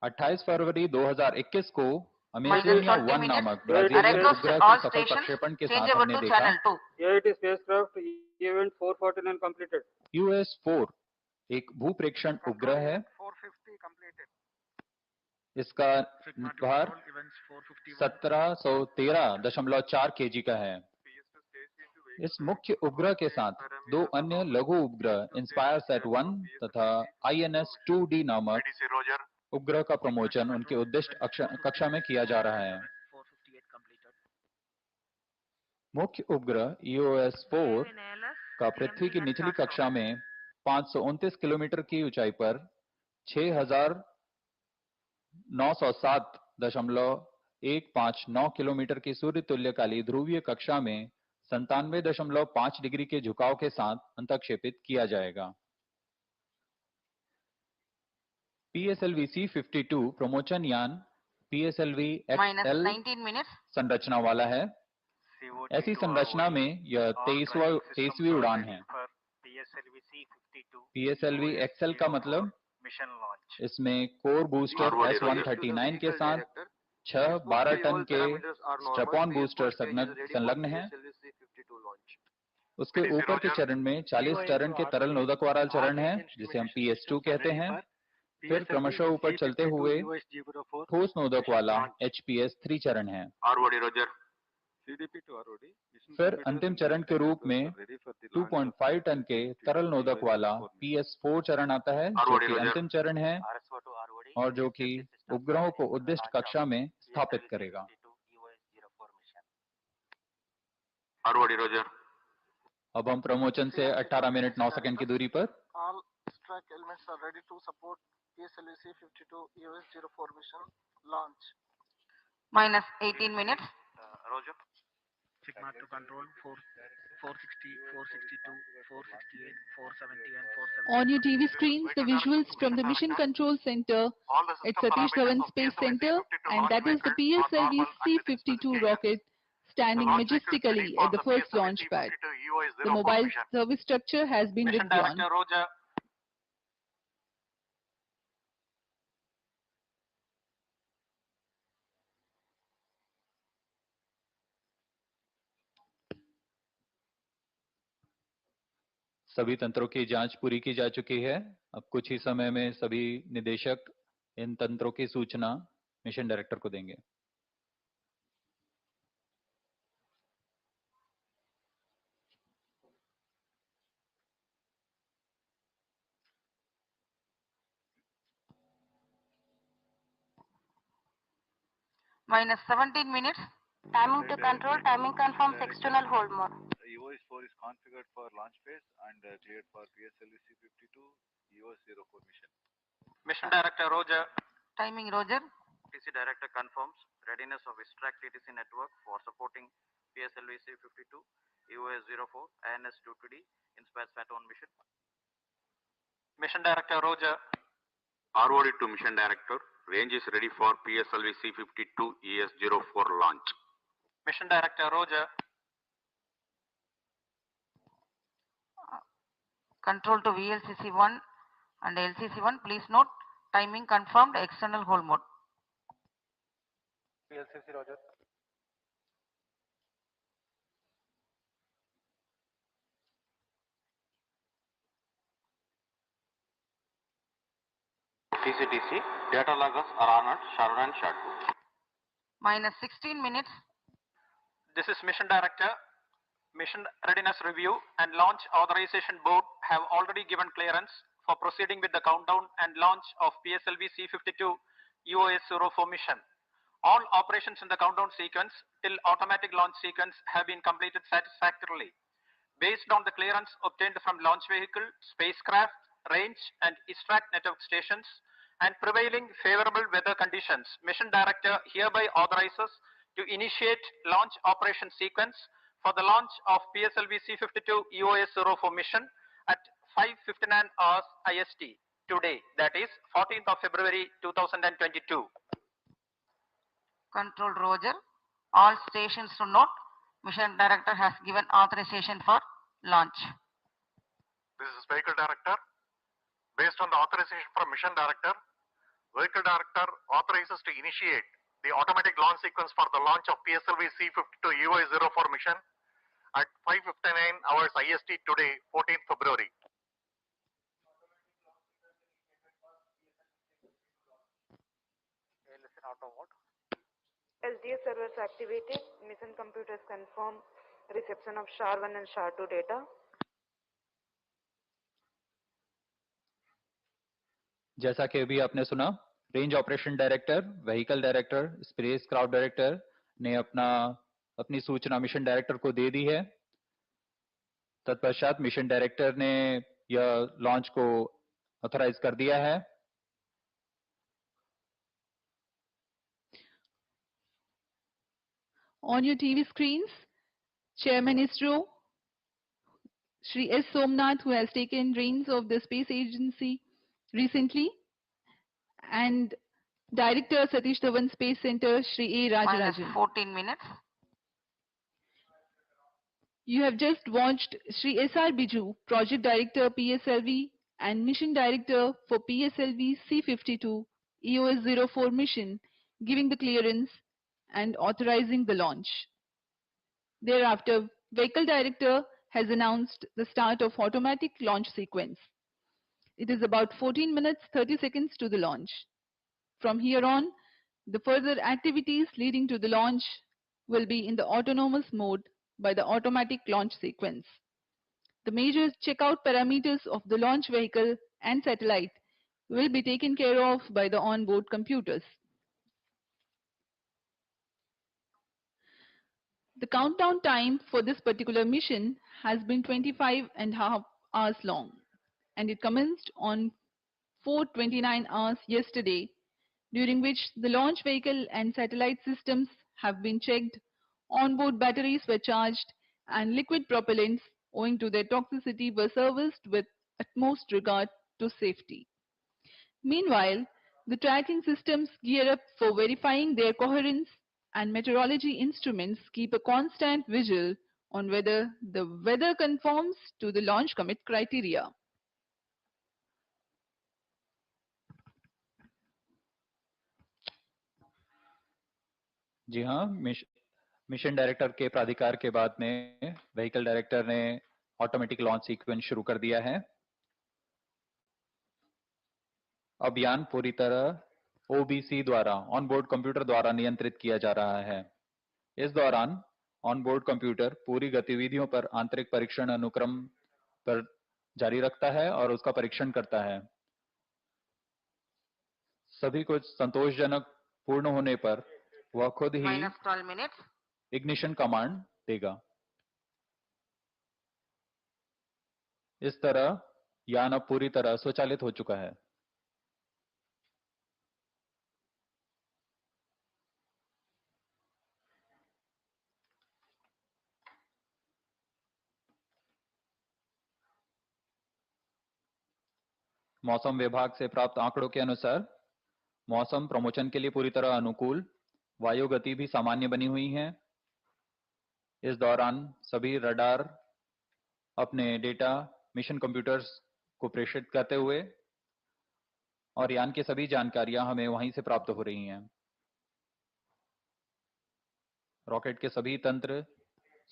28 फरवरी 2021 को अमेजोनिया 1 नामक ब्राजीलियन उपग्रह के सफल प्रक्षेपण के साथ हमने देखा IIST spacecraft event 449 completed. US-4 एक भूप्रेक्षण उपग्रह है। 450 completed. इसका भार 1713.4 kg का है। इस मुख्य उपग्रह के साथ दो अन्य लघु उपग्रह InspireSat-1 तथा INS-2D नामक उपग्रह का प्रमोशन उनके उद्दिष्ट कक्षा में किया जा रहा है। मुख्य उपग्रह EOS-4 का पृथ्वी की निचली कक्षा में 529 किलोमीटर की ऊंचाई पर 6907.159 किलोमीटर की सूर्य तुल्यकाली ध्रुवीय कक्षा में 97.5 डिग्री के झुकाव के साथ अंतक्षेपित किया जाएगा। Pslv-C52 प्रमोशन यान PSLV-XL संरचना वाला है। ऐसी संरचना में यह 23वीं उड़ान है। PSLV-XL का मतलब इसमें कोर बूस्टर S139 के साथ 6-12 टन के स्ट्रैप-ऑन बूस्टर संलग्न हैं। उसके ऊपर के चरण में 40 टन के तरल नोदक वाला चरण है, जिसे हम PS2 कहते हैं। फिर क्रमशः ऊपर चलते हुए ठोस नोदक वाला HPS3 चरण है। फिर अंतिम चरण के रूप में 2.5 टन के तरल नोदक वाला PS4 चरण आता है, जो कि अंतिम चरण है और जो कि उपग्रहों को उद्दिष्ट कक्षा में स्थापित करेगा। अब हम प्रमोशन से 18 मिनट 9 सेकंड की दूरी पर Pslv-C52 Eos-04 mission launch. Minus 18 minutes. Roger. Sigma to control 460, 462, 468, 470 and 470. On your TV screens, the visuals from the Mission Control Center at Satish Dhawan Space Center, and that is the Pslv-C52 rocket standing majestically at the first launch pad. The mobile service structure has been withdrawn. Roger. सभी तंत्रों की जांच पूरी की जा चुकी है। अब कुछ ही समय में सभी निदेशक इन तंत्रों की सूचना मिशन डायरेक्टर को देंगे। Minus 17 minutes. Timing to control, timing confirms external hold mode. EOS-4 is configured for launch phase and cleared for Pslv-C52 Eos-04 mission. Mission Director Roger. Timing Roger. TC Director confirms readiness of extract TTC network for supporting Pslv-C52 Eos-04 INS-2D InspireSat-1 mission. Mission Director Roger. ROD to Mission Director. Range is ready for Pslv-C52 Eos-04 launch. Mission Director Roger. Control to VLCC-1 and LCC-1. Please note, timing confirmed, external hold mode. VLCC Roger. TCTC, data loggers are honored, Sharon and Shadku. Minus 16 minutes. This is Mission Director. Mission Readiness Review and Launch Authorization Board have already given clearance for proceeding with the countdown and launch of Pslv-C52 Eos-04 mission. All operations in the countdown sequence till automatic launch sequence have been completed satisfactorily. Based on the clearance obtained from launch vehicle, spacecraft, range and extract network stations and prevailing favorable weather conditions, Mission Director hereby authorizes to initiate launch operation sequence for the launch of Pslv-C52 Eos-04 mission at 5:59 hours IST today, that is 14th of February 2022. Control Roger. All stations to note, Mission Director has given authorization for launch. This is Vehicle Director. Based on the authorization from Mission Director, Vehicle Director authorizes to initiate the automatic launch sequence for the launch of Pslv-C52 Eos-04 mission at 5:59 hours IST today, 14th February. SDA servers activated. Mission computers confirm reception of SHAR-1 and SHAR-2 data. जैसा कि अभी आपने सुना, range operation director, vehicle director, space craft director ने अपनी सूचना mission director को दे दी है। तत्पश्चात मिशन डायरेक्टर ने यह लॉन्च को ऑथराइज कर दिया है। On your TV screens, Chairman Isro, Shri S. Somnath, who has taken reins of the space agency recently, and Director Satish Dhawan Space Center, Shri A. Rajarajan. 14 minutes. You have just watched Shri S.R. Biju, Project Director PSLV and Mission Director for PSLV-C52 Eos-04 mission, giving the clearance and authorizing the launch. Thereafter, Vehicle Director has announced the start of automatic launch sequence. It is about 14 minutes 30 seconds to the launch. From here on, the further activities leading to the launch will be in the autonomous mode by the automatic launch sequence. The major checkout parameters of the launch vehicle and satellite will be taken care of by the onboard computers. The countdown time for this particular mission has been 25.5 hours long, and it commenced on 4:29 hours yesterday, during which the launch vehicle and satellite systems have been checked, onboard batteries were charged, and liquid propellants, owing to their toxicity, were serviced with utmost regard to safety. Meanwhile, the tracking systems gear up for verifying their coherence, and meteorology instruments keep a constant vigil on whether the weather conforms to the launch commit criteria. जी हाँ, mission director के प्राधिकार के बाद में vehicle director ने automatic launch sequence शुरू कर दिया है। अभियान पूरी तरह ओबीसी द्वारा, ऑनबोर्ड कंप्यूटर द्वारा नियंत्रित किया जा रहा है। इस दौरान ऑनबोर्ड कंप्यूटर पूरी गतिविधियों पर आंतरिक परीक्षण अनुक्रम पर जारी रखता है और उसका परीक्षण करता है। सभी कुछ संतोषजनक पूर्ण होने पर वह खुद ही इग्निशन कमांड देगा। इस तरह यान अब पूरी तरह स्वचालित हो चुका है। मौसम विभाग से प्राप्त आंकड़ों के अनुसार मौसम प्रमोशन के लिए पूरी तरह अनुकूल, वायु गति भी सामान्य बनी हुई है। इस दौरान सभी रडार अपने डेटा मिशन कंप्यूटर्स को प्रेषित करते हुए और यान की सभी जानकारियां हमें वहीं से प्राप्त हो रही हैं। रॉकेट के सभी तंत्र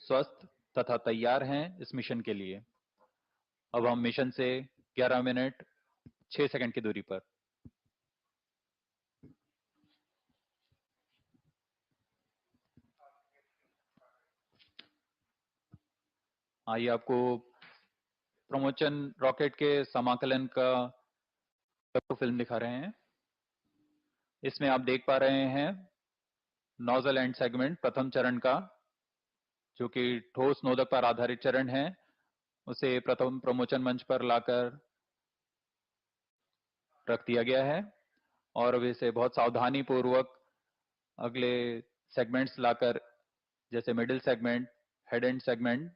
स्वस्थ तथा तैयार हैं इस मिशन के लिए। अब हम मिशन से 11 मिनट 6 सेकंड की दूरी पर। आइए आपको प्रमोशन रॉकेट के समाकलन का फिल्म दिखा रहे हैं। इसमें आप देख पा रहे हैं नोजल एंड सेगमेंट प्रथम चरण का, जो कि ठोस नोदक पर आधारित चरण है, उसे प्रथम प्रमोशन मंच पर लाकर रख दिया गया है और अब इसे बहुत सावधानी पूर्वक अगले सेगमेंट्स लाकर, जैसे middle segment, head end segment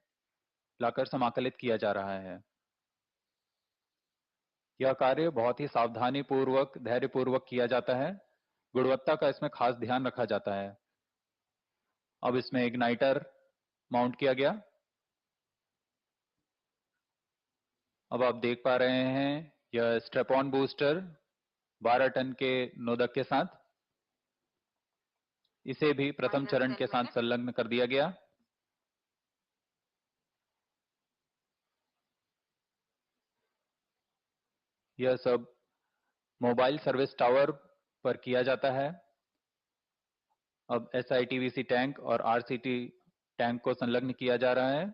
locker समाकलित किया जा रहा है। यह कार्य बहुत ही सावधानी पूर्वक, धैर्य पूर्वक किया जाता है। गुणवत्ता का इसमें खास ध्यान रखा जाता है। अब इसमें इग्नाइटर माउंट किया गया। अब आप देख पा रहे हैं यह स्ट्रेप ऑन बूस्टर 12 टन के नोदक के साथ। इसे भी प्रथम चरण के साथ संलग्न कर दिया गया। यह सब मोबाइल सर्विस टावर पर किया जाता है। अब SITVC टैंक और RCT टैंक को संलग्न किया जा रहा है।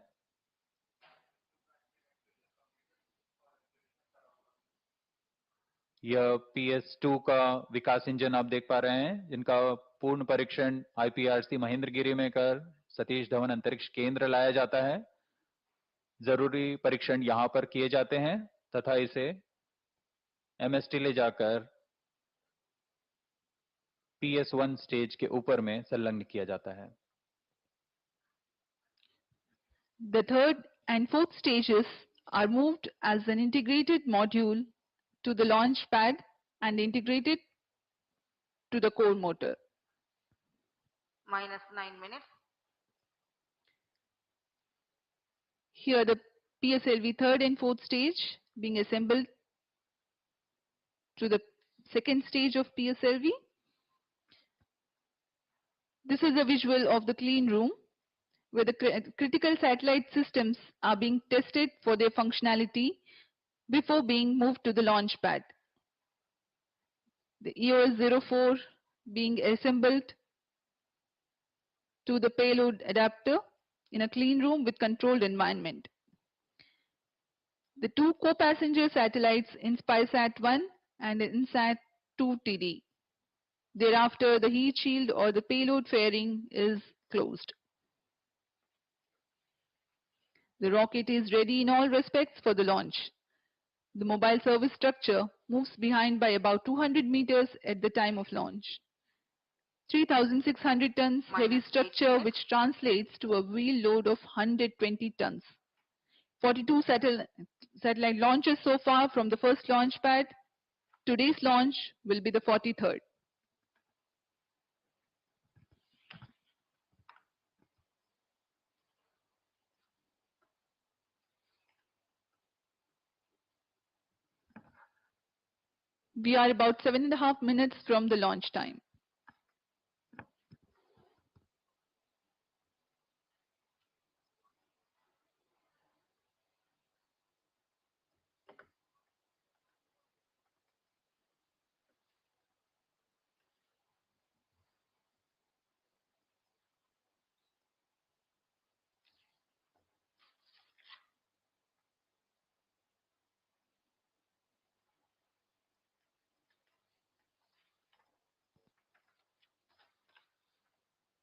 यह PS2 का विकास इंजन आप देख पा रहे हैं, जिनका पूर्ण परीक्षण IPRC महेंद्रगिरी में कर सतीश धवन अंतरिक्ष केंद्र लाया जाता है। जरूरी परीक्षण यहां पर किए जाते हैं तथा इसे MST ले जाकर PS1 स्टेज के ऊपर में संलग्न किया जाता है। The third and fourth stages are moved as an integrated module to the launch pad and integrated to the core motor. -9 minutes. Here the PSLV third and fourth stage being assembled to the second stage of PSLV. This is a visual of the clean room where the critical satellite systems are being tested for their functionality before being moved to the launch pad. The Eos-04 being assembled to the payload adapter in a clean room with controlled environment. The two co-passenger satellites InspireSat-1 and InSat-2 TD. Thereafter, the heat shield or the payload fairing is closed. The rocket is ready in all respects for the launch. The mobile service structure moves behind by about 200 meters at the time of launch. 3,600 tons heavy structure, which translates to a wheel load of 120 tons. 42 satellite launches so far from the first launch pad. Today's launch will be the 43rd. We are about 7.5 minutes from the launch time.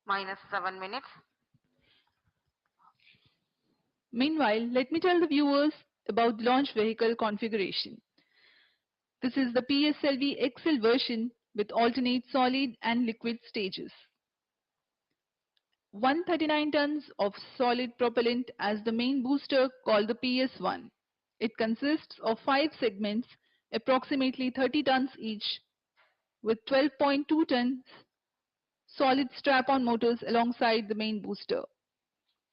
-7 minutes. Meanwhile, let me tell the viewers about the launch vehicle configuration. This is the PSLV XL version with alternate solid and liquid stages. 139 tons of solid propellant as the main booster called the PS1. It consists of 5 segments, approximately 30 tons each, with 12.2 tons solid strap-on motors alongside the main booster.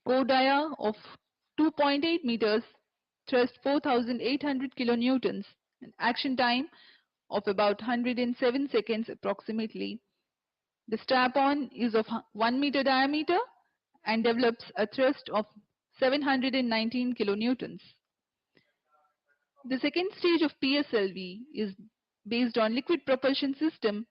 Core dia of 2.8 meters, thrust 4,800 kilonewtons, and action time of about 107 seconds approximately. The strap-on is of 1 meter diameter and develops a thrust of 719 kilonewtons. The second stage of PSLV is based on liquid propulsion system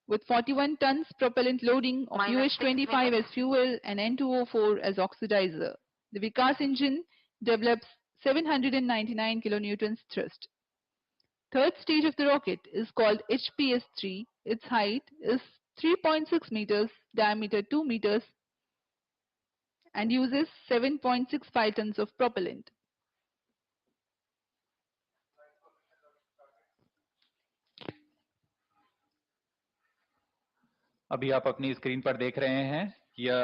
with 41 tons propellant loading of UH-25 as fuel and N2O4 as oxidizer. The Vikas engine develops 799 kilonewtons thrust. Third stage of the rocket is called HPS-3. Its height is 3.6 meters, diameter 2 meters, and uses 7.65 tons of propellant. अभी आप अपनी screen पर देख रहे हैं, यह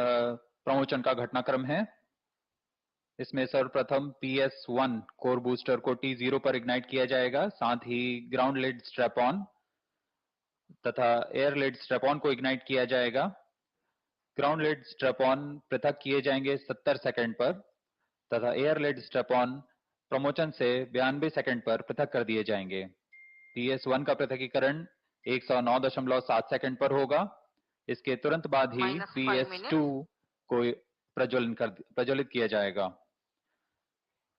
प्रमोचन का घटनाक्रम है। इसमें सर्वप्रथम PS1 कोर बूस्टर को T0 पर इग्नाइट किया जाएगा, साथ ही ग्राउंड लेड स्ट्रैप ऑन तथा एयर लेड स्ट्रैप ऑन को इग्नाइट किया जाएगा। ग्राउंड लेड स्ट्रैप ऑन पृथक किए जाएंगे 70 सेकंड पर तथा एयर लेड स्ट्रैप ऑन प्रमोचन से 92 सेकंड पर पृथक कर दिए जाएंगे। PS1 का पृथकीकरण 109.7 सेकंड पर होगा। इसके तुरंत बाद ही -5 PS2 को प्रज्वलित किया जाएगा।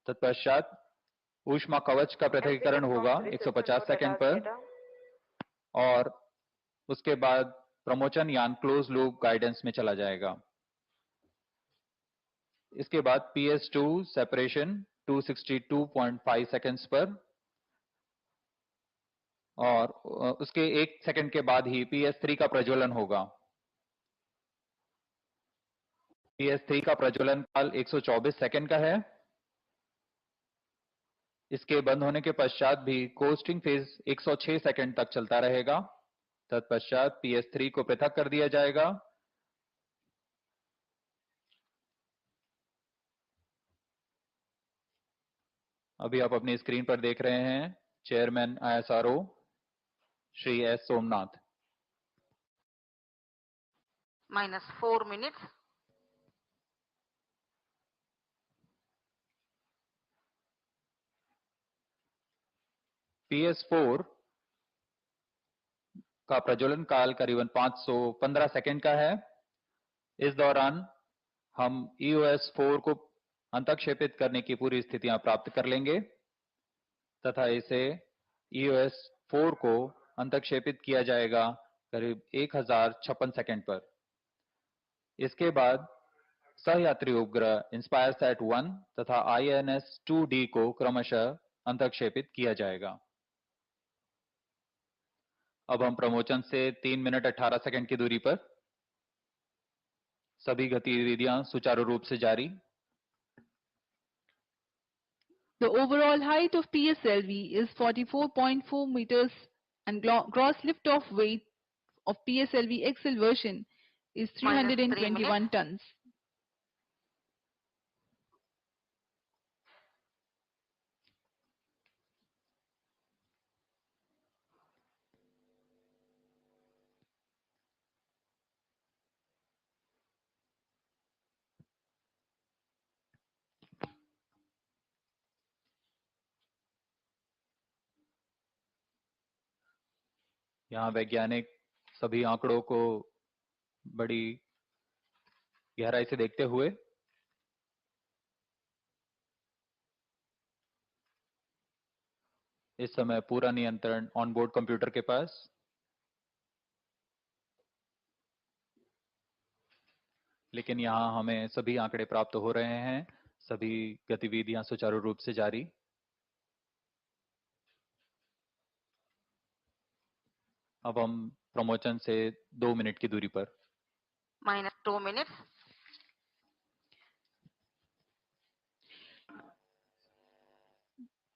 तत्पश्चात ऊष्मा कवच का पृथकीकरण होगा 150 सेकंड पर और उसके बाद प्रमोचन यान क्लोज लूप गाइडेंस में चला जाएगा। इसके बाद PS2 सेपरेशन 262.5 सेकंड्स पर और उसके 1 सेकंड के बाद ही PS3 का प्रज्वलन होगा। PS3 का प्रज्वलन काल 124 सेकंड का है। इसके बंद होने के पश्चात भी कोस्टिंग फेज 106 सेकंड तक चलता रहेगा। तत्पश्चात PS3 को पृथक कर दिया जाएगा। अभी आप अपनी स्क्रीन पर देख रहे हैं chairman ISRO Shri S Somnath. -4 minutes. PS4 का प्रज्वलन काल करीबन 515 सेकंड का है। इस दौरान हम EOS-4 को अंतक्षेपित करने की पूरी स्थितियां प्राप्त कर लेंगे तथा इसे EOS-4 को अंतक्षेपित किया जाएगा करीब 1056 सेकंड पर। इसके बाद सहयात्री उपग्रह InspireSat-1 तथा INS-2D को क्रमशः अंतक्षेपित किया जाएगा। अब हम प्रमोचन से 3 मिनट 18 सेकंड की दूरी पर। सभी गतिविधियां सुचारू रूप से जारी। The overall height of PSLV is 44.4 meters and gross lift-off weight of PSLV XL version is -3 321 minutes. tons. यहाँ वैज्ञानिक सभी आंकड़ों को बड़ी गहराई से देखते हुए इस समय पूरा नियंत्रण ऑनबोर्ड कंप्यूटर के पास। लेकिन यहाँ हमें सभी आंकड़े प्राप्त हो रहे हैं, सभी गतिविधियां सुचारू रूप से जारी। अब हम प्रमोचन से 2 मिनट की दूरी पर। -2 minutes.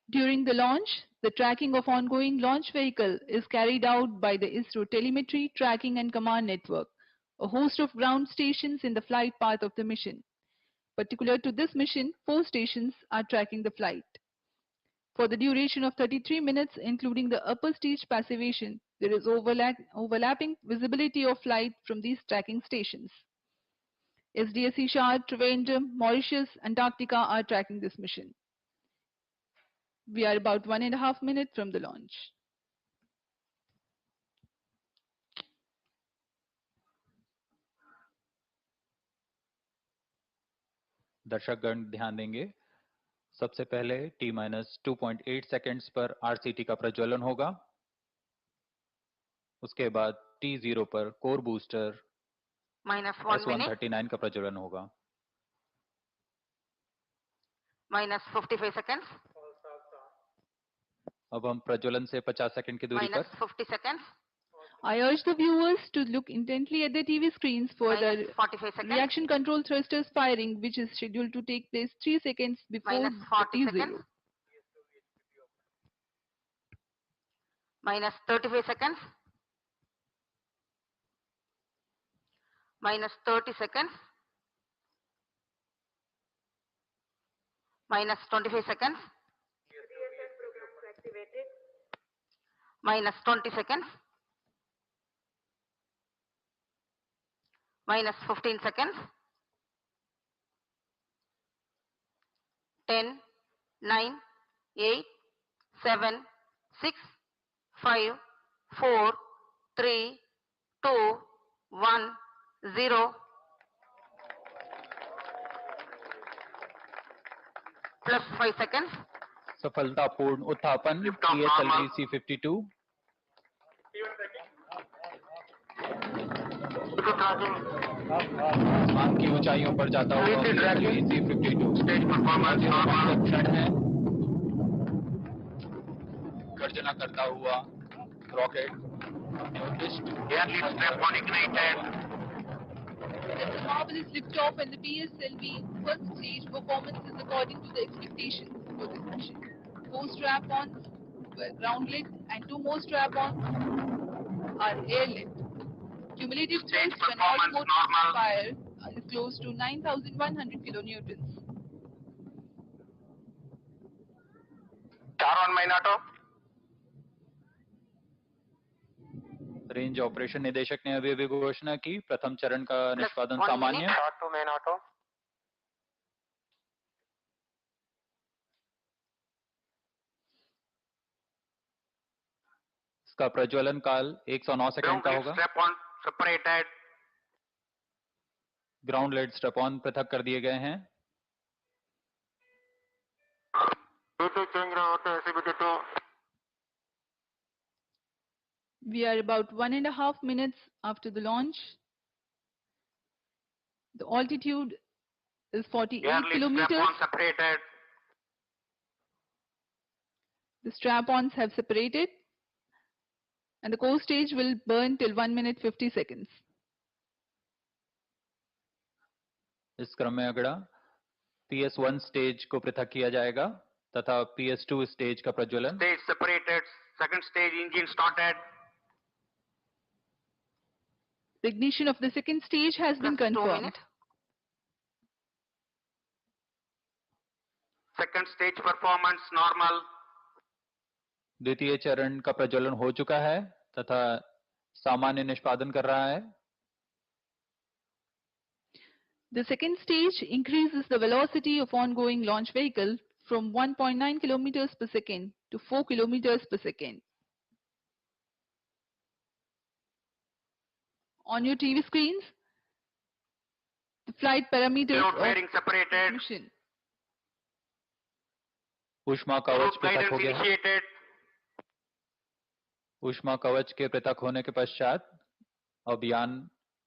During the launch, the tracking of ongoing launch vehicle is carried out by the Isro Telemetry, Tracking and Command Network, a host of ground stations in the flight path of the mission. Particular to this mission, 4 stations are tracking the flight. For the duration of 33 minutes, including the upper stage passivation, there is overlapping visibility of flight from these tracking stations. SDSC Shah, Trivandrum, Mauritius, Antarctica are tracking this mission. We are about 1.5 minutes from the launch. दर्शकगण ध्यान देंगे, सबसे पहले T-2.8 seconds पर RCT का प्रज्वलन होगा। उसके बाद T0 पर कोर बूस्टर -1 minute. S139 का प्रज्वलन होगा। -55 seconds. अब हम प्रज्वलन से 50 सेकंड की दूरी पर। -50 seconds. I urge the viewers to look intently at the TV screens for the -45 seconds. reaction control thrusters firing, which is scheduled to take place 3 seconds before -40 T0. seconds. -35 seconds. -30 seconds. -25 seconds. -20 seconds. -15 seconds. 10, 9, 8, 7, 6, 5, 4, 3, 2, 1, 0. Plus 5 seconds. सफलतापूर्ण उत्थापन PSLV-C52। आसमान की ऊंचाइयों पर जाता हुआ PSLV-C52 Stage performance normal. क्षण है। गर्जना करता हुआ रॉकेट अपने उद्दिष्ट Airlift strap on ignited. The marvelous liftoff and the PSLV first stage performance is according to the expectations for this mission. 4 strap-ons were ground-lit and 2 more strap-ons are air-lit. Cumulative Stage thrust when performance automotive normal. fire is close to 9,100 kilonewtons. Star on main auto. Range operation निदेशक ने अभी घोषणा की, प्रथम चरण का निष्पादन सामान्य। Start to main auto. इसका प्रज्वलन काल 109 सेकंड का होगा। Strap on separated. ग्राउंड लेड स्ट्रैप ऑन पृथक कर दिए गए हैं। We are about 1.5 minutes after the launch. The altitude is 48 Airlift kilometers. strap on separated. The strap-ons have separated and the core stage will burn till 1 minute 50 seconds. इस क्रम में अगला PS1 स्टेज को पृथक किया जाएगा तथा PS2 स्टेज का प्रज्वलन। Stage separated. Second stage engine started. The ignition of the second stage has been Plus 2 confirmed. minutes. Second stage performance normal. द्वितीय चरण का प्रज्वलन हो चुका है तथा सामान्य निष्पादन कर रहा है। The second stage increases the velocity of ongoing launch vehicle from 1.9 kilometers per second to 4 kilometers per second. On your TV screens, the flight parameters Payload of fairing separated. mission. ऊष्मा कवच Route पृथक guidance हो गया है। initiated. ऊष्मा कवच के पृथक होने के पश्चात अभियान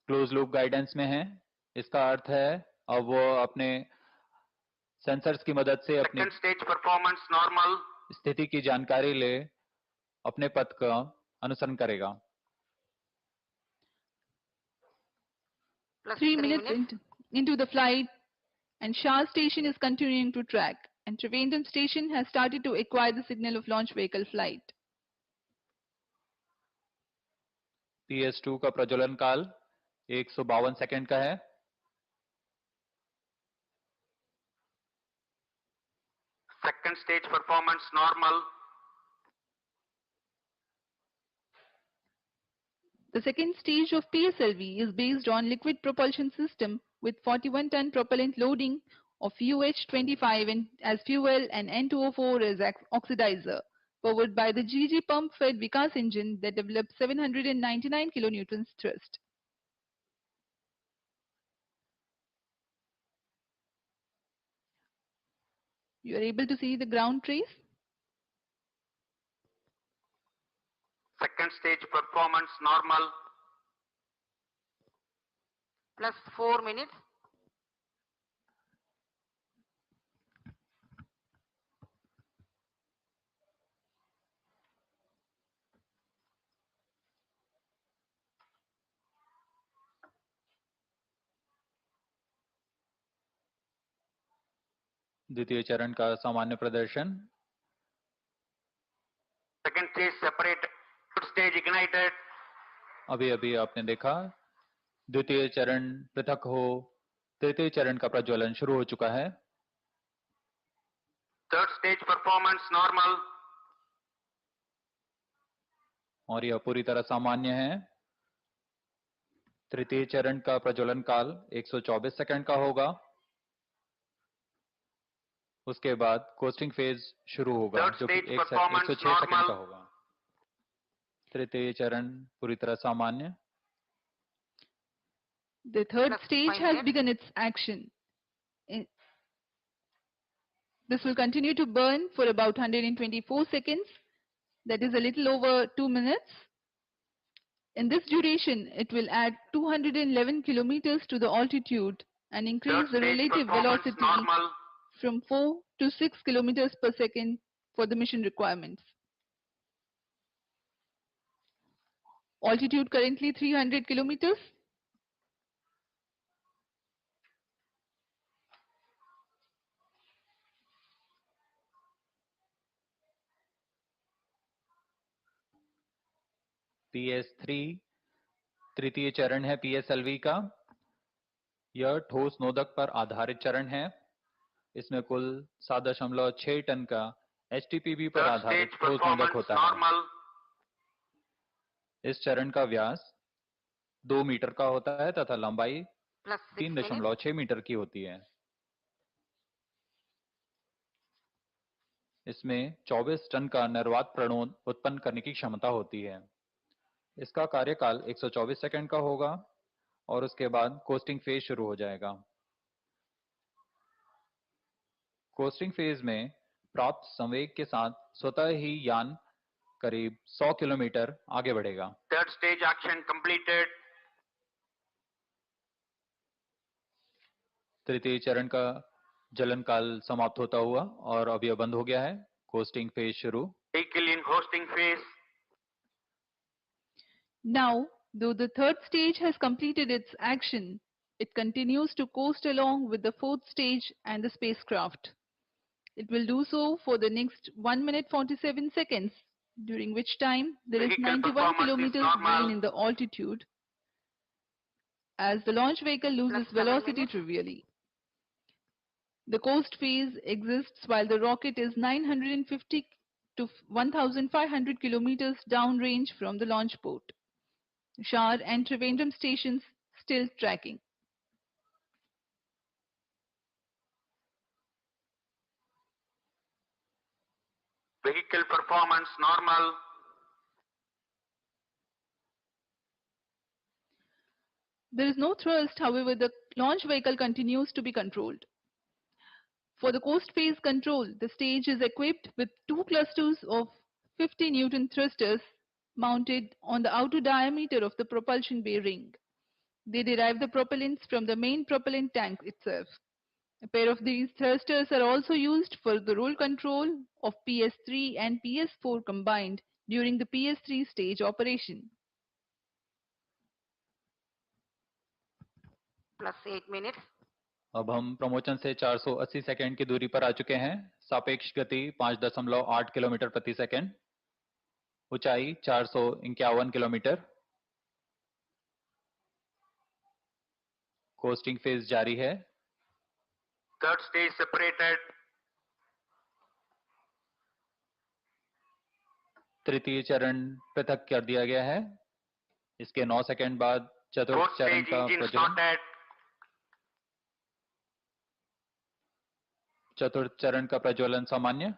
क्लोज लूप गाइडेंस में है। इसका अर्थ है अब वो अपने सेंसर्स की मदद से अपनी Second stage performance normal. स्थिति की जानकारी ले अपने पथ का अनुसरण करेगा। Plus 3 3 minutes minutes. into the flight, and Shah station is continuing to track, and Trivandrum station has started to acquire the signal of launch vehicle flight. PS2 का प्रज्वलन काल 152 सेकंड का है। Second stage performance normal. The second stage of PSLV is based on liquid propulsion system with 41-ton propellant loading of UH-25 as fuel and N2O4 as oxidizer, powered by the GG pump-fed Vikas engine that developed 799 kilonewtons thrust. You are able to see the ground trace. Second stage performance normal. Plus 4 minutes. द्वितीय चरण का सामान्य प्रदर्शन। Second stage separate. Third stage ignited. अभी अभी आपने देखा द्वितीय चरण पृथक हो, तृतीय चरण का प्रज्वलन शुरू हो चुका है। Third stage performance normal. और यह पूरी तरह सामान्य है। तृतीय चरण का प्रज्वलन काल 124 सेकंड का होगा। उसके बाद कोस्टिंग फेज शुरू होगा Third जो कि stage 106 performance सेकंड का normal. होगा। तृतीय चरण पूरी तरह सामान्य. The third Plus stage 5 has minutes. begun its action. This will continue to burn for about 124 seconds. That is a little over 2 minutes. In this duration, it will add 211 kilometers to the altitude and increase the relative velocity from 4 to 6 kilometers per second for the mission requirements. Altitude currently 300 kilometers. PS3 तृतीय चरण है PSLV का. यह ठोस नोदक पर आधारित चरण है. इसमें कुल 7.6 टन का HTPB पर आधारित ठोस नोदक होता है. इस चरण का व्यास 2 मीटर का होता है तथा लंबाई 3.6 मीटर की होती है. इसमें 24 टन का निर्वात प्रणोद उत्पन्न करने की क्षमता होती है. इसका कार्यकाल 124 सेकंड का होगा और उसके बाद कोस्टिंग फेज शुरू हो जाएगा. कोस्टिंग फेज में प्राप्त संवेग के साथ स्वतः ही यान करीब 100 किलोमीटर आगे बढ़ेगा. Third stage action completed. तृतीय चरण का जलन काल समाप्त होता हुआ और अब यह बंद हो गया है. कोस्टिंग फेज शुरू. Vehicle in hosting phase. Now, though the third stage has completed its action, it continues to coast along with the fourth stage and the spacecraft. It will do so for the next 1 minute 47 seconds, during which time there is 91 kilometers gain in the altitude as the launch vehicle loses velocity trivially. The coast phase exists while the rocket is 950 to 1500 kilometers downrange from the launch port. Shar and Trivandrum stations still tracking. Vehicle performance normal. There is no thrust, however, the launch vehicle continues to be controlled. For the coast phase control, the stage is equipped with 2 clusters of 50 Newton thrusters mounted on the outer diameter of the propulsion bay ring. They derive the propellants from the main propellant tank itself. A pair of these thrusters are also used for the roll control of PS3 and PS4 combined during the PS3 stage operation. Plus 8 minutes. अब हम प्रमोचन से 480 second की दूरी पर आ चुके हैं. सापेक्ष गति 5.8 किलोमीटर प्रति सेकंड. ऊंचाई 451 किलोमीटर. कोस्टिंग फेज जारी है. Third stage separated. तृतीय चरण पृथक कर दिया गया है. इसके 9 सेकंड बाद चतुर्थ Fourth चरण stage का engine प्रज्वलन. started. चतुर्थ चरण का प्रज्वलन सामान्य.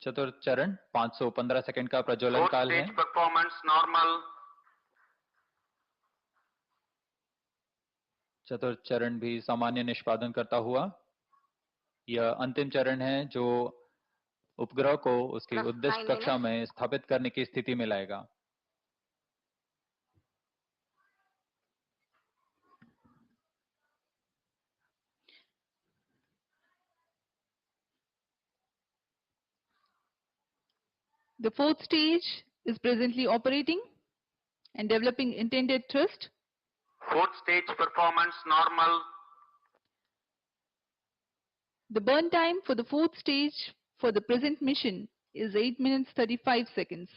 चतुर्थ चरण 515 सेकंड का प्रज्वलन Fourth काल है. stage performance normal. चतुर्थ चरण भी सामान्य निष्पादन करता हुआ. यह अंतिम चरण है जो उपग्रह को उसकी Plus उद्दिष्ट 9 कक्षा में स्थापित करने की स्थिति में लाएगा. The fourth stage is presently operating and developing intended thrust. Fourth stage performance normal. The burn time for the fourth stage for the present mission is 8 minutes 35 seconds.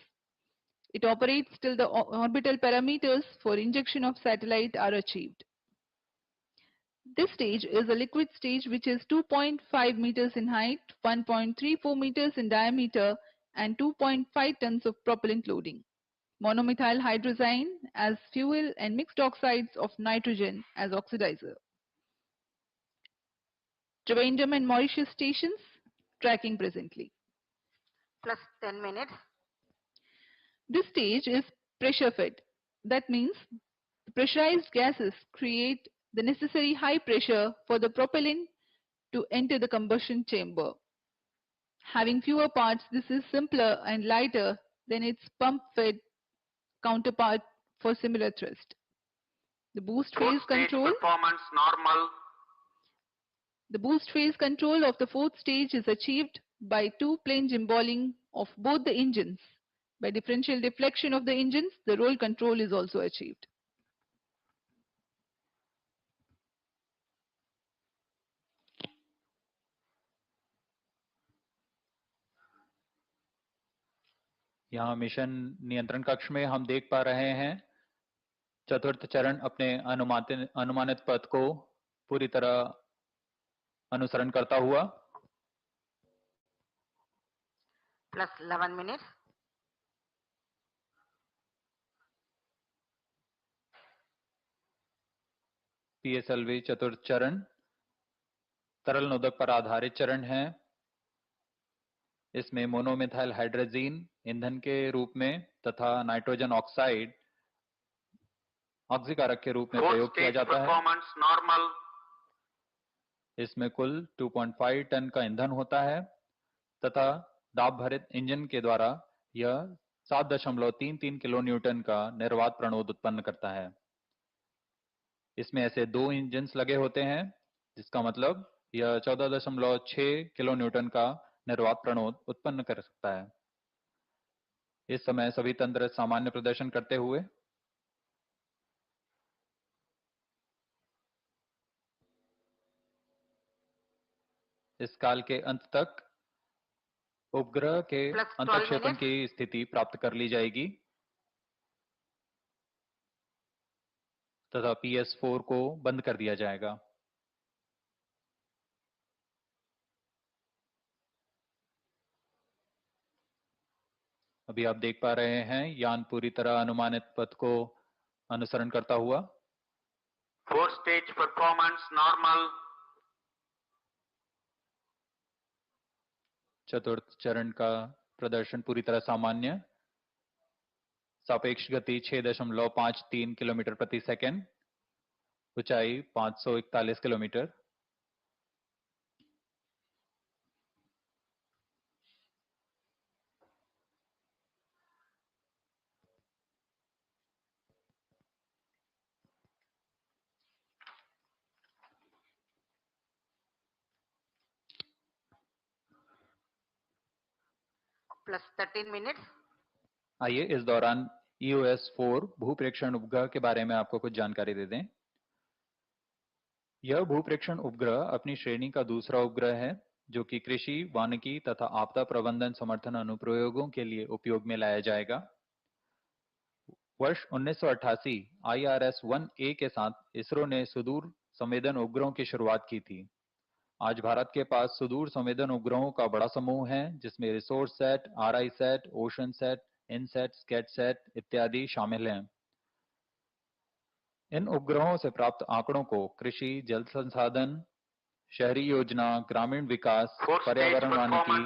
It operates till the orbital parameters for injection of satellite are achieved. This stage is a liquid stage which is 2.5 meters in height, 1.34 meters in diameter and 2.5 tons of propellant loading. Monomethyl hydrazine as fuel and mixed oxides of nitrogen as oxidizer. Trivandrum and Mauritius stations tracking presently. Plus 10 minutes. This stage is pressure fed. That means the pressurized gases create the necessary high pressure for the propellant to enter the combustion chamber. Having fewer parts, this is simpler and lighter than its pump-fed counterpart for similar thrust. The boost phase control. Performance normal. The boost phase control of the fourth stage is achieved by two-plane gimballing of both the engines. By differential deflection of the engines, the roll control is also achieved. यहाँ mission नियंत्रण कक्ष में हम देख पा रहे हैं चतुर्थ चरण अपने अनुमानित पथ को पूरी तरह अनुसरण करता हुआ। Plus 11 minutes. PSLV चतुर्थ चरण तरल नोदक पर आधारित चरण है। इसमें मोनोमिथाइल हाइड्रोजीन ईंधन के रूप में तथा नाइट्रोजन ऑक्साइड ऑक्सीकारक के रूप में प्रयोग किया जाता है। इसमें कुल 2.5 टन का ईंधन होता है तथा दाब भरित इंजन के द्वारा यह 7.33 किलो न्यूटन का निर्वात प्रणोद उत्पन्न करता है। इसमें ऐसे दो इंजन्स लगे होते हैं जिसका मतलब यह 14.6 किलो न्यूटन का निर्वात प्रणोद उत्पन्न कर सकता है। इस समय सभी तंत्र सामान्य प्रदर्शन करते हुए इस काल के अंत तक उपग्रह के अंतःक्षेपण की स्थिति प्राप्त कर ली जाएगी तथा PS4 को बंद कर दिया जाएगा। अभी आप देख पा रहे हैं यान पूरी तरह अनुमानित पथ को अनुसरण करता हुआ। 4 stage performance normal. चतुर्थ चरण का प्रदर्शन पूरी तरह सामान्य। सापेक्ष गति 6.53 किलोमीटर प्रति सेकंड, ऊंचाई 541 किलोमीटर। Plus 13 minutes. आइए इस दौरान EOS-4 भूप्रेक्षण उपग्रह के बारे में आपको कुछ जानकारी दे दें। यह भूप्रेक्षण उपग्रह अपनी श्रेणी का दूसरा उपग्रह है जो कि कृषि, वानिकी तथा आपदा प्रबंधन समर्थन अनुप्रयोगों के लिए उपयोग में लाया जाएगा। वर्ष 1988 IRS-1A के साथ इसरो ने सुदूर संवेदन उपग्रहों की शुरुआत की थी। आज भारत के पास सुदूर संवेदन उपग्रहों का बड़ा समूह है जिसमें resource sat, RI sat, ocean sat, INSAT, scat sat इत्यादि शामिल हैं। इन उपग्रहों से प्राप्त आंकड़ों को कृषि, जल संसाधन, शहरी योजना, ग्रामीण विकास, पर्यावरण वानिकी,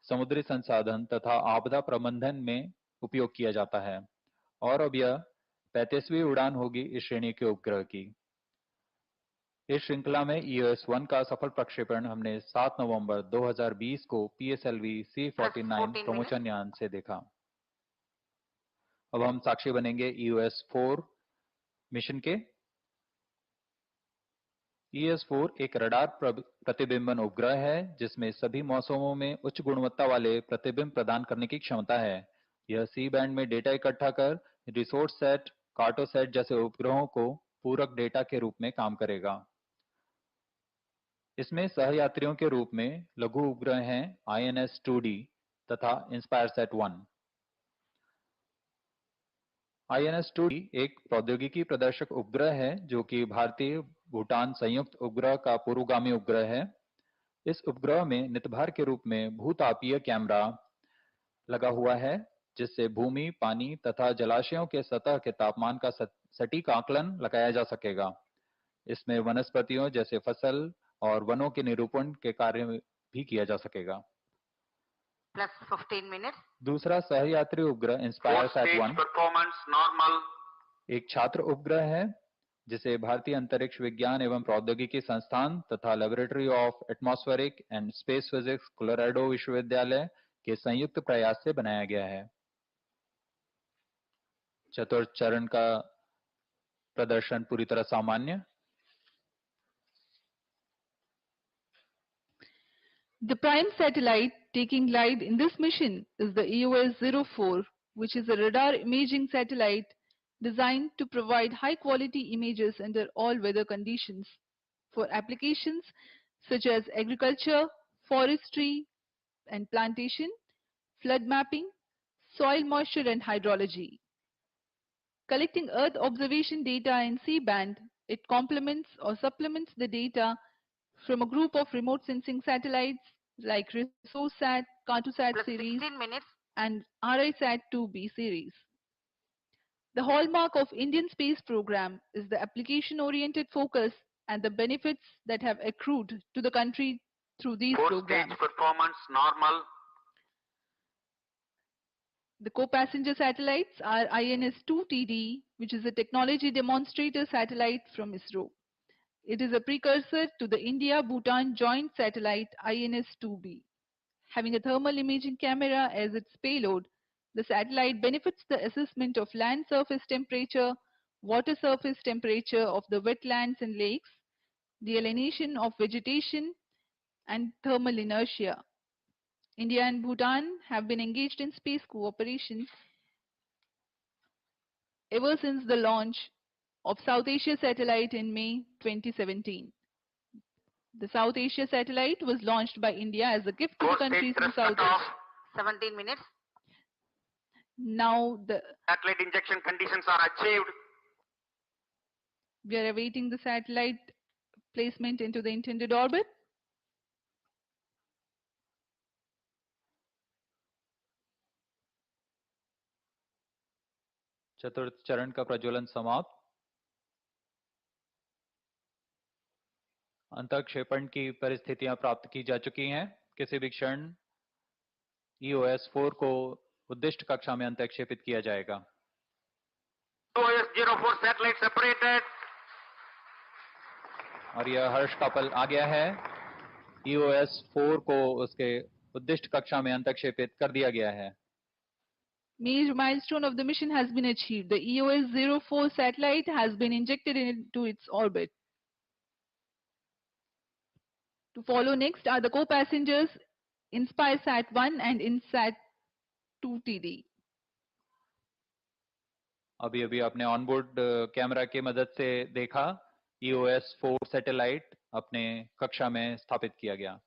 समुद्री संसाधन तथा आपदा प्रबंधन में उपयोग किया जाता है और अब यह 35वीं उड़ान होगी इस श्रेणी के उपग्रह की। इस श्रृंखला में EOS-1 का सफल प्रक्षेपण हमने 7 नवंबर 2020 को Pslv-C52 प्रमोचन यान से देखा। अब हम साक्षी बनेंगे EOS-4 मिशन के। EOS-4 एक रडार प्रतिबिंबन उपग्रह है जिसमें सभी मौसमों में उच्च गुणवत्ता वाले प्रतिबिंब प्रदान करने की क्षमता है। यह सी बैंड में डेटा इकट्ठा कर रिसोर्स सेट, कार्टोसेट जैसे उपग्रहों को पूरक डेटा के रूप में काम करेगा। इसमें सहयात्रियों के रूप में लघु उपग्रह हैं INS-2D तथा InspireSat-1। INS-2D एक प्रौद्योगिकी प्रदर्शक उपग्रह है जो कि भारतीय भूटान संयुक्त उपग्रह का पूर्वगामी उपग्रह है। इस उपग्रह में नितभार के रूप में भूतापीय कैमरा लगा हुआ है जिससे भूमि, पानी तथा जलाशयों के सतह के तापमान का सटीक आकलन लगाया जा सकेगा। इसमें वनस्पतियों जैसे फसल, और वनों के निरूपण के कार्य भी किया जा सकेगा। Plus 15 minutes. दूसरा सहयात्री उपग्रह इंस्पायर सैट 1 परफॉर्मेंस नॉर्मल एक छात्र उपग्रह है जिसे भारतीय अंतरिक्ष विज्ञान एवं प्रौद्योगिकी संस्थान तथा laboratory of atmospheric and space physics Colorado विश्वविद्यालय के संयुक्त प्रयास से बनाया गया है। चतुर्थ चरण का प्रदर्शन पूरी तरह सामान्य। The prime satellite taking light in this mission is the EOS-04, which is a radar imaging satellite designed to provide high-quality images under all weather conditions for applications such as agriculture, forestry and plantation, flood mapping, soil moisture and hydrology. Collecting Earth observation data in C-band, it complements or supplements the data from a group of remote sensing satellites like RISO-SAT, Cartosat Plus series 16 minutes. and RISAT-2B series. The hallmark of Indian space program is the application-oriented focus and the benefits that have accrued to the country through these programs. stage performance normal The co-passenger satellites are INS-2TD, which is a technology demonstrator satellite from Isro. It is a precursor to the India-Bhutan Joint Satellite INS-2B. Having a thermal imaging camera as its payload, the satellite benefits the assessment of land surface temperature, water surface temperature of the wetlands and lakes, delineation of vegetation, and thermal inertia. India and Bhutan have been engaged in space cooperation ever since the launch of South Asia Satellite in May 2017. The South Asia Satellite was launched by India as a gift to the countries in South Asia. 17 minutes. Now satellite injection conditions are achieved. we are awaiting the satellite placement into the intended orbit. चतुर्थ चरण का प्रज्वलन समाप्त। अंतःक्षेपण की परिस्थितियां प्राप्त की जा चुकी हैं। किसी भी क्षण EOS-4 को उद्दिष्ट कक्षा में अंतःक्षेपित किया जाएगा। EOS-04 satellite separated. और यह हर्ष कपल आ गया है। EOS-4 को उसके उद्दिष्ट कक्षा में अंतःक्षेपित कर दिया गया है। Major milestone of the mission has been achieved. The EOS-04 satellite has been injected into its orbit. To follow next are the co-passengers InspireSat-1 and InSat-2TD. अभी अभी आपने ऑनबोर्ड कैमरा की मदद से देखा EOS-4 सैटेलाइट अपने कक्षा में स्थापित किया गया।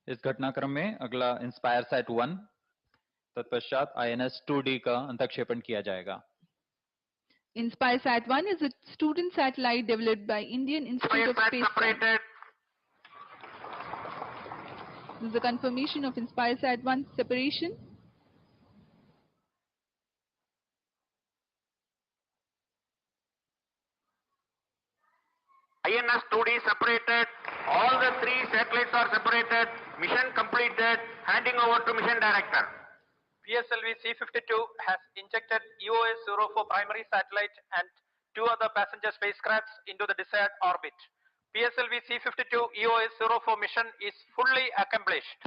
इस घटनाक्रम में अगला InspireSat-1 तत्पश्चात INS-2D का अंतःक्षेपण किया जाएगा। InspireSat-1 is a student satellite developed by Indian Institute of Space Science. This is the confirmation of InspireSat-1 separation. INS-2D separated. All the three satellites are separated. Mission completed. Handing over to mission director. PSLV-C52 has injected EOS-04 primary satellite and two other passenger spacecrafts into the desired orbit. PSLV-C52 EOS-04 mission is fully accomplished.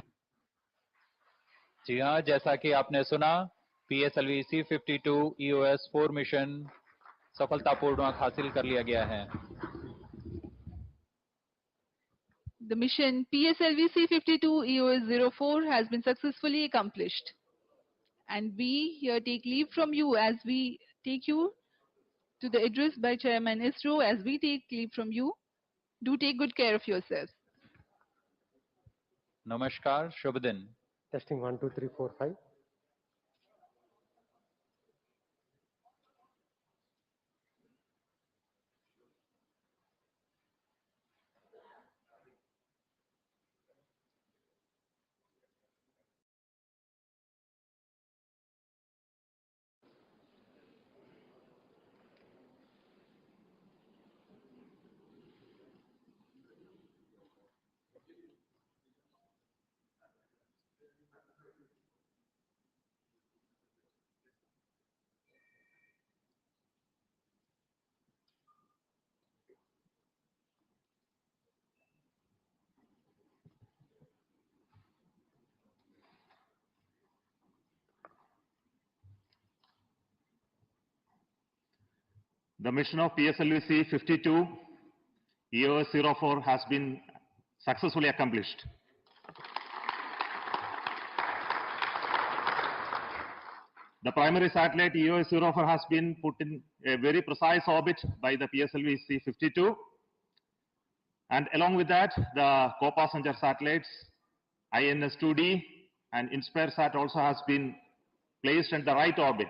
जी हाँ, जैसा कि आपने सुना, PSLV-C52 EOS-4 mission सफलतापूर्वक हासिल कर लिया गया है। The mission PSLV-C52 Eos-04 has been successfully accomplished. And we here take leave from you as we take you to the address by Chairman Isro. As we take leave from you, do take good care of yourselves. नमस्कार, शुभ दिन। Testing 1 2 3 4 5. The mission of Pslv-C52 Eos-04 has been successfully accomplished. The primary satellite Eos-04 has been put in a very precise orbit by the Pslv-C52, and along with that, the co-passenger satellites INS-2D and InspireSat also has been placed in the right orbit.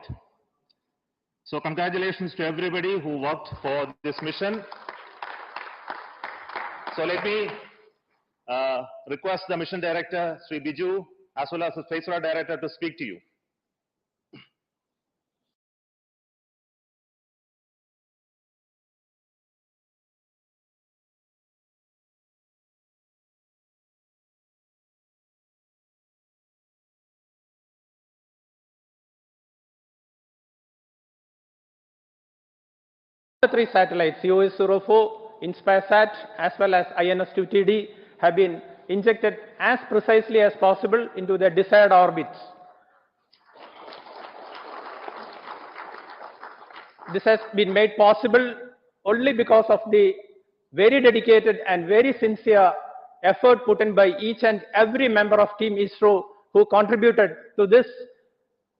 So congratulations to everybody who worked for this mission. So let me request the mission director, Sri Biju, as well as the Space Radar director to speak to you. The three satellites, Eos-04, InspireSat, as well as INS-2D, have been injected as precisely as possible into their desired orbits. This has been made possible only because of the very dedicated and very sincere effort put in by each and every member of Team ISRO who contributed to this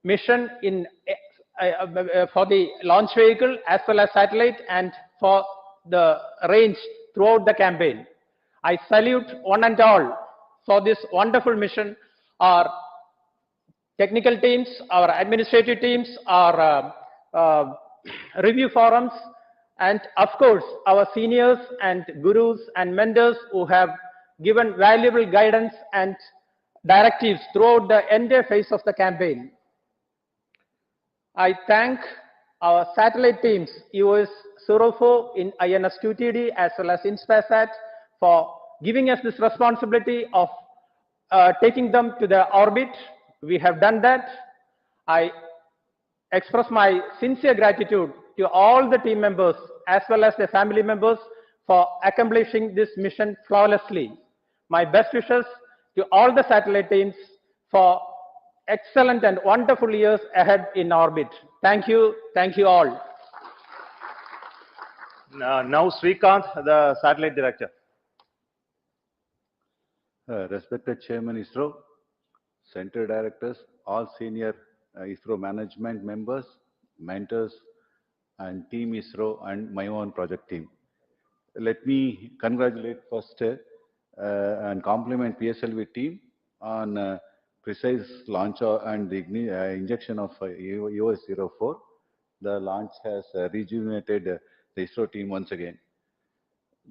mission in for the launch vehicle as well as satellite and for the range throughout the campaign. I salute one and all for this wonderful mission. Our technical teams, our administrative teams, our review forums, and of course our seniors and gurus and mentors who have given valuable guidance and directives throughout the entire phase of the campaign. I thank our satellite teams, Eos-04 in INS-2D as well as InspireSat, for giving us this responsibility of taking them to the orbit. We have done that. I express my sincere gratitude to all the team members as well as their family members for accomplishing this mission flawlessly. My best wishes to all the satellite teams for excellent and wonderful years ahead in orbit. Thank you all. Now Srikanth, the satellite director. Respected Chairman ISRO, Center Directors, all senior ISRO management members, mentors, and Team ISRO and my own project team. Let me congratulate first and compliment PSLV team on precise launch and the injection of Eos-04. The launch has rejuvenated the ISRO team once again.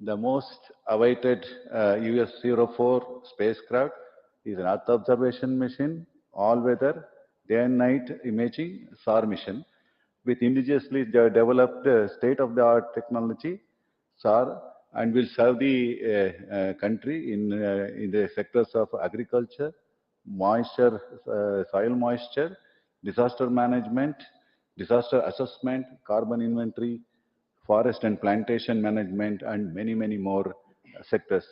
The most awaited Eos-04 spacecraft is an Earth observation mission, all-weather, day and night imaging SAR mission with indigenously developed state-of-the-art technology SAR, and will serve the country in the sectors of agriculture, moisture, soil moisture, disaster management, disaster assessment, carbon inventory, forest and plantation management, and many more sectors.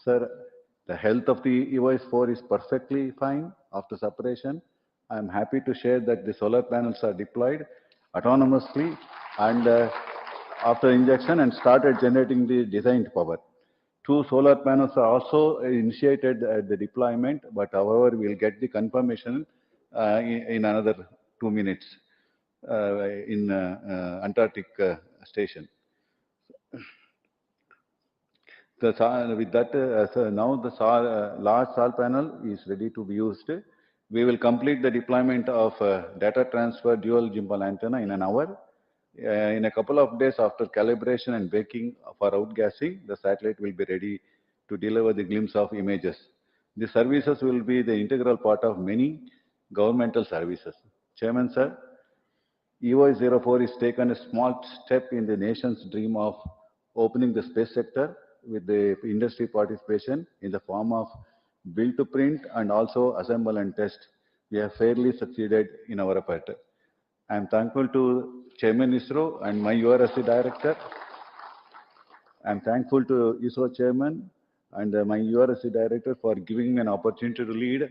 Sir, the health of the Eos-04 is perfectly fine after separation. I am happy to share that the solar panels are deployed autonomously and after injection and started generating the designed power. 2 solar panels are also initiated at the deployment, but however we will get the confirmation in another 2 minutes in Antarctic station. With that, now the large SAR panel is ready to be used. We will complete the deployment of data transfer dual gimbal antenna in an hour. In a couple of days after calibration and baking for outgassing, the satellite will be ready to deliver the glimpse of images. The services will be the integral part of many governmental services. Chairman, sir, Eos-04 is taken a small step in the nation's dream of opening the space sector with the industry participation in the form of build to print and also assemble and test. We have fairly succeeded in our effort. I am thankful to Chairman ISRO and my URSC director. I am thankful to ISRO Chairman and my URSC director for giving me an opportunity to lead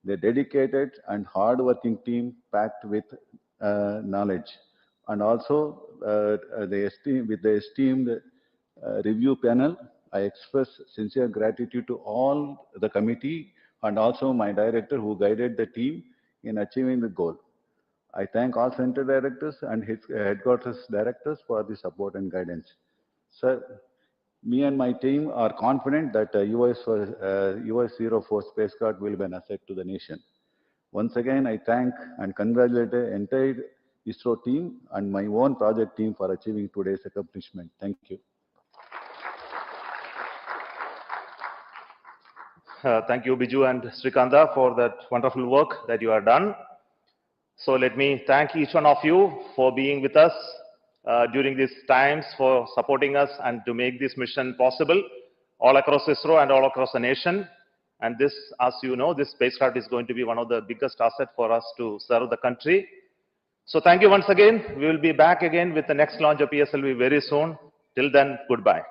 the dedicated and hard-working team packed with knowledge. And also with the esteemed review panel, I express sincere gratitude to all the committee and also my director who guided the team in achieving the goal. I thank all center directors and his headquarters directors for the support and guidance. Sir, me and my team are confident that US-04 spacecraft will be an asset to the nation. Once again, I thank and congratulate the entire ISRO team and my own project team for achieving today's accomplishment. Thank you. Thank you, Biju and Srikanta, for that wonderful work that you have done. So let me thank each one of you for being with us during these times, for supporting us and to make this mission possible all across ISRO and all across the nation. And this, as you know, this spacecraft is going to be one of the biggest assets for us to serve the country. So thank you once again. We will be back again with the next launch of PSLV very soon. Till then, goodbye.